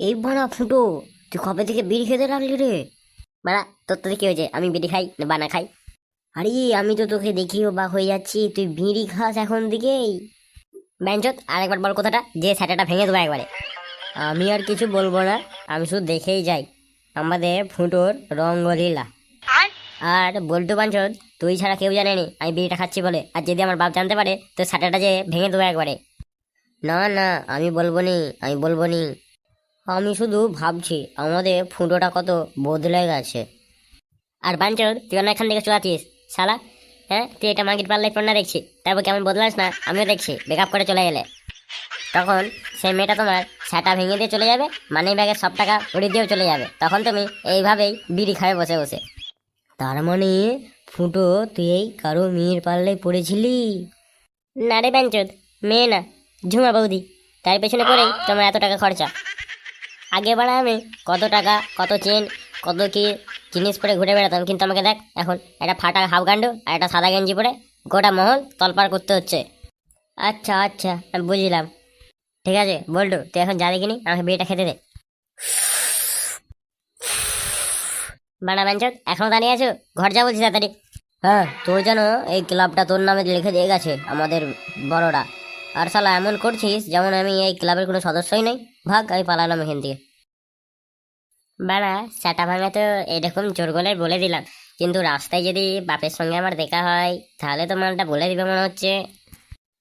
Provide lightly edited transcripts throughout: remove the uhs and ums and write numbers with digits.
এই বানা ফুটো, তুই কবে থেকে বিড়ি খেতে লাগলি রে? বাড়া, তোর তো কি হয়েছে? আমি বিড়ি খাই না বানা খাই? আরে আমি তো তোকে দেখি অবাক হয়ে যাচ্ছি, তুই বিড়ি খাস এখন দিকেই? ব্যাঞ্চত আরেকবার বল কথাটা, যে স্যাটাটা ভেঙে দেবো একবারে। আমি আর কিছু বলবো না, আমি শুধু দেখেই যাই আমাদের ফুটোর রঙ্গলীলা। আর বল্টু বাঞ্চদ, তুই ছাড়া কেউ জানেনি আমি বিড়িটা খাচ্ছি বলে, আর যদি আমার বাপ জানতে পারে তো স্যাটাটা যে ভেঙে দেবো একবারে। না না, আমি বলবো নি, আমি বলবো নি। আমি শুধু ভাবছি আমাদের ফুটোটা কত বদলে গেছে। আর বাঞ্চদ, তুই না এখান থেকে চলাতিস শালা। হ্যাঁ, তুই এটা মাগির পাল্লাই পড়না দেখছি, তারপর কেমন বদলাস না আমিও দেখছি। বেকআপ করে চলে গেলে তখন সেই মেয়েটা তোমার সেটা ভেঙে দিয়ে চলে যাবে, মানি ব্যাগের সব টাকা উড়িয়ে দিয়েও চলে যাবে, তখন তুমি এইভাবেই বিড়ি খাবে বসে বসে। তার মানে ফুটো, তুই এই কারো মেয়ের পাল্লাই পড়েছিলি? না রে বাঞ্চদ, মেয়ে না, ঝুমা বৌদি, তার পেছনে পড়েই তোমার এত টাকা খরচা। আগে বাড়া আমি কত টাকা, কত চেন, কত কি জিনিস পরে ঘুরে বেড়াতাম, কিন্তু আমাকে দেখ এখন একটা ফাটা হাফ গান্ডু আর একটা সাদা গেঞ্জি পরে গোটা মহল তলপাড় করতে হচ্ছে। আচ্ছা আচ্ছা, আমি বুঝলাম। ঠিক আছে বল্টু, তুই এখন যা দেখিনি, আমাকে বিয়েটা খেতে দে। বানা বাঞ্চত, এখনো দাঁড়িয়ে আছো? ঘর যা বলছি তাড়াতাড়ি। হ্যাঁ, তোর যেন এই ক্লাবটা তোর নামে লিখে দিয়ে গেছে আমাদের বড়রা। আর শালা এমন করছিস যেমন আমি এই ক্লাবের কোনো সদস্যই নই। ভাগ, আমি পালালাম এখান থেকে। বাড়া, চাটা ভাঙা তো এরকম জোর গলায় বলে দিলাম, কিন্তু রাস্তায় যদি বাপের সঙ্গে আমার দেখা হয় তাহলে তো মালটা বলে দিবে মনে হচ্ছে।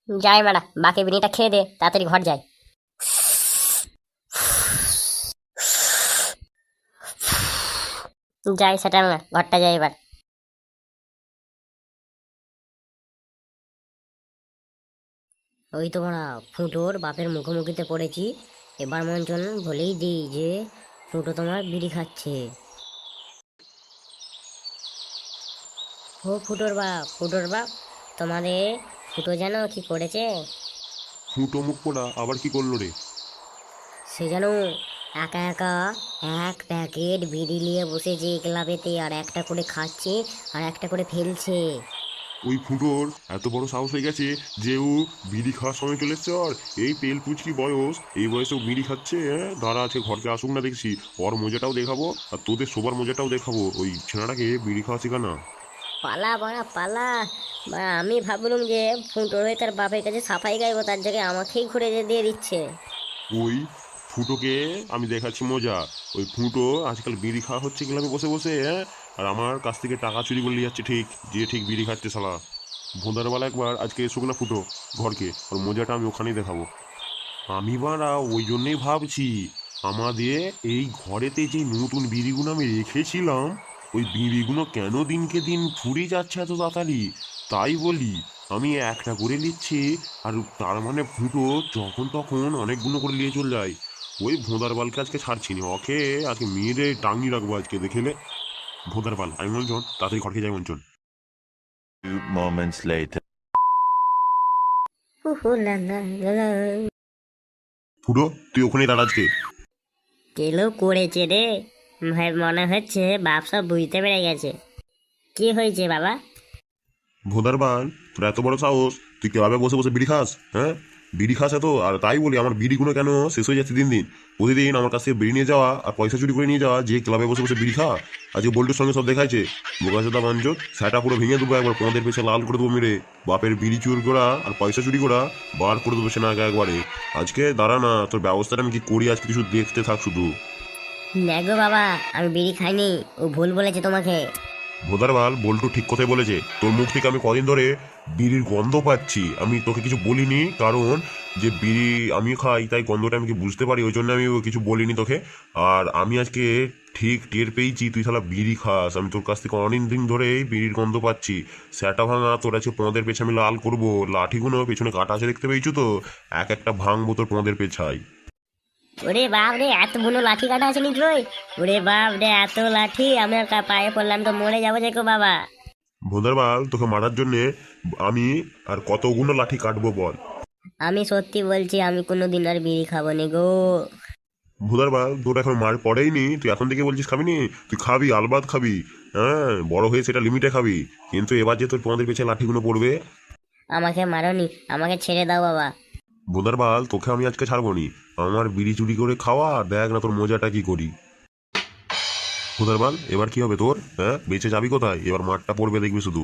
যাই মারা, বাকি বিনিটা খেয়ে দে, তাড়াতাড়ি ঘর যাই। যাই সেটা না, ঘরটা যাই এবার। ওই তো মারা, ফুটোর বাপের মুখোমুখিতে পড়েছি। এবার মঞ্চন বলেই দিই যে ফুটো তোমার বিড়ি খাচ্ছে। ও ফুটোর বাপ, ফুটোর বাপ, তোমাদের ফুটো যেন কি করেছে? ফুটো মুখ পোড়া আবার কি করলো রে? সে যেন একা একা এক প্যাকেট বিড়ি নিয়ে বসেছে ক্লাবেতে, আর একটা করে খাচ্ছে আর একটা করে ফেলছে। ওই ফুটোর এত বড় সাহস হয়ে গেছে যে ও বিড়ি খাওয়ার সময় চলে এসছে। আর এই পেল পুচকি বয়স, এই বয়সে ও বিড়ি খাচ্ছে। হ্যাঁ, দাঁড়া আছে, ঘরকে আসুক না দেখছি, ওর মজাটাও দেখাবো আর তোদের সবার মজাটাও দেখাবো। ওই ছেলেটাকে বিড়ি খাওয়া শেখা না। পালা বাড়া পালা। আমি ভাবলাম যে ফুটো হয়ে তার বাপের কাছে সাফাই গাইবো, তার জায়গায় আমাকেই ঘুরে দিয়ে দিচ্ছে। ওই ফুটোকে আমি দেখাচ্ছি মজা। ওই ফুটো আজকাল বিড়ি খাওয়া হচ্ছে ক্লাবে বসে বসে, হ্যাঁ, আর আমার কাছ থেকে টাকা চুরি করে নিয়ে যাচ্ছে। ঠিক যে ঠিক বিড়ি খাচ্ছে শালা। ভোঁদারবেলা একবার আজকে এসুক না ফুটো ঘরকে, ওর মজাটা আমি ওখানেই দেখাবো। আমি বাড়া ওই জন্যেই ভাবছি আমাদের এই ঘরেতে যে নতুন বিড়িগুলো আমি রেখেছিলাম, ওই বিড়িগুলো কেন দিনকে দিন ফুরিয়ে যাচ্ছে এত তাড়াতাড়ি। তাই বলি আমি একটা করে নিচ্ছি, আর তার মানে ফুটো যখন তখন অনেকগুলো করে নিয়ে চলে যায়। ওই ভোঁদার বালকে আজকে ছাড়ছি না, ওকে আজকে মেয়েরে টাঙিয়ে রাখবো আজকে দেখেলে। ভোঁদার বাল, আমি মঞ্চন তাড়াতাড়ি ঘরকে যাই মঞ্চন। Few moments later. উহু, লা, লা, লা, লা। ফুটো তুই ওখানেই দাঁড়া আজকে। কেলো করেছে রে ভাই, মনে হচ্ছে বাপ সব বুঝতে পেরে গেছে। কি হয়েছে বাবা? ভোদার বাল, তোর এত বড় সাহস, তুই ক্লাবে বসে বসে বিড়ি খাস? হ্যাঁ, বিড়ি খাস এত, আর তাই বলি আমার বিড়িগুলো কেন শেষ হয়ে যাচ্ছে দিন দিন। প্রতিদিন আমার কাছ থেকে বিড়ি নিয়ে যাওয়া আর পয়সা চুরি করে নিয়ে যাওয়া, যে ক্লাবে বসে বসে বিড়ি খা। আজকে বল্টুর সঙ্গে সব দেখাইছে। বোকাচোদা বাঞ্চত, সেটা পুরো ভেঙে দেবো একবার, তোমাদের পেছনে লাল করে দেবো মেরে। বাপের বিড়ি চুরি করা আর পয়সা চুরি করা বার করে দেবো সেনা একবারে। আজকে দাঁড়া না, তোর ব্যবস্থাটা আমি কি করি আজকে, কিছু দেখতে থাক শুধু। দেখো বাবা, আমি বিড়ি খাইনি, ও ভুল বলেছে তোমাকে। ভোদারবাল, বল্টু ঠিক কথাই বলেছে। তোর মুখ থেকে আমি কদিন ধরে বিড়ির গন্ধ পাচ্ছি। আমি তোকে কিছু বলিনি, কারণ যে বিড়ি আমি খাই তাই গন্ধটা আমি কি বুঝতে পারি, ওই জন্য আমি কিছু বলিনি তোকে। আর আমি আজকে ঠিক টের পেয়েছি তুই শালা বিড়ি খাস। আমি তোর কাছ থেকে অনেক দিন ধরেই বিড়ির গন্ধ পাচ্ছি। স্যাটা ভাঙা তোর আজকে পঁদের পেছে আমি লাল করবো। লাঠিগুলো পেছনে কাটা আছে দেখতে পেয়েছো তো, এক একটা ভাঙবো তোর পঁদের পেছায়। ওরে বাপ রে, এত বুনো লাঠি কাটা আছে নাকি? ওরে বাপ রে, এত লাঠি! আমি আর পায়ে পড়লাম তো মরে যাবো যে গো বাবা। ভোদারবাল, তোকে মারার জন্যে আমি আর কতগুলো লাঠি কাটবো বল। আমি সত্যি বলছি, আমি কোনোদিন আর বিড়ি খাবো নি গো। ভোদারবাল, তোর এখন মার পড়েইনি, তুই এখন থেকে বলছিস খাবি নি? তুই খাবি, আলবাত খাবি। হ্যাঁ, বড় হয়ে সেটা লিমিটে খাবি, কিন্তু এবার যে তোর তোমাদের পেছনে লাঠিগুলো পড়বে। আমাকে মারোনি, আমাকে ছেড়ে দাও বাবা। বোধার বাল, তোকে আমি আজকে ছাড়বো নি। আমার বিড়ি চুরি করে খাওয়া, দেখ না তোর মজাটা কি করি। বোধার বাল, এবার কি হবে তোর? হ্যাঁ, বেঁচে যাবি কোথায়? এবার মাঠটা পড়বে দেখবি শুধু।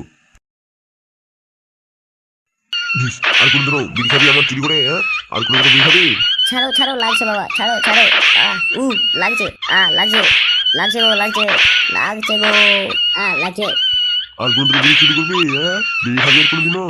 ইস, আর কোনদিনও বিড়ি খাবি আমার চুরি করে? হ্যাঁ, আর কোনদিনও বিড়ি খাবি? ছাড়ো ছাড়ো, লাগছে বাবা, ছাড়ো ছাড়ো। লাগছে, লাগছে, লাগছে গো, লাগছে, লাগছে গো, লাগছে। আর কোনদিনও বিড়ি চুরি করবি? হ্যাঁ, বিড়ি খাবি আর কোনদিনও?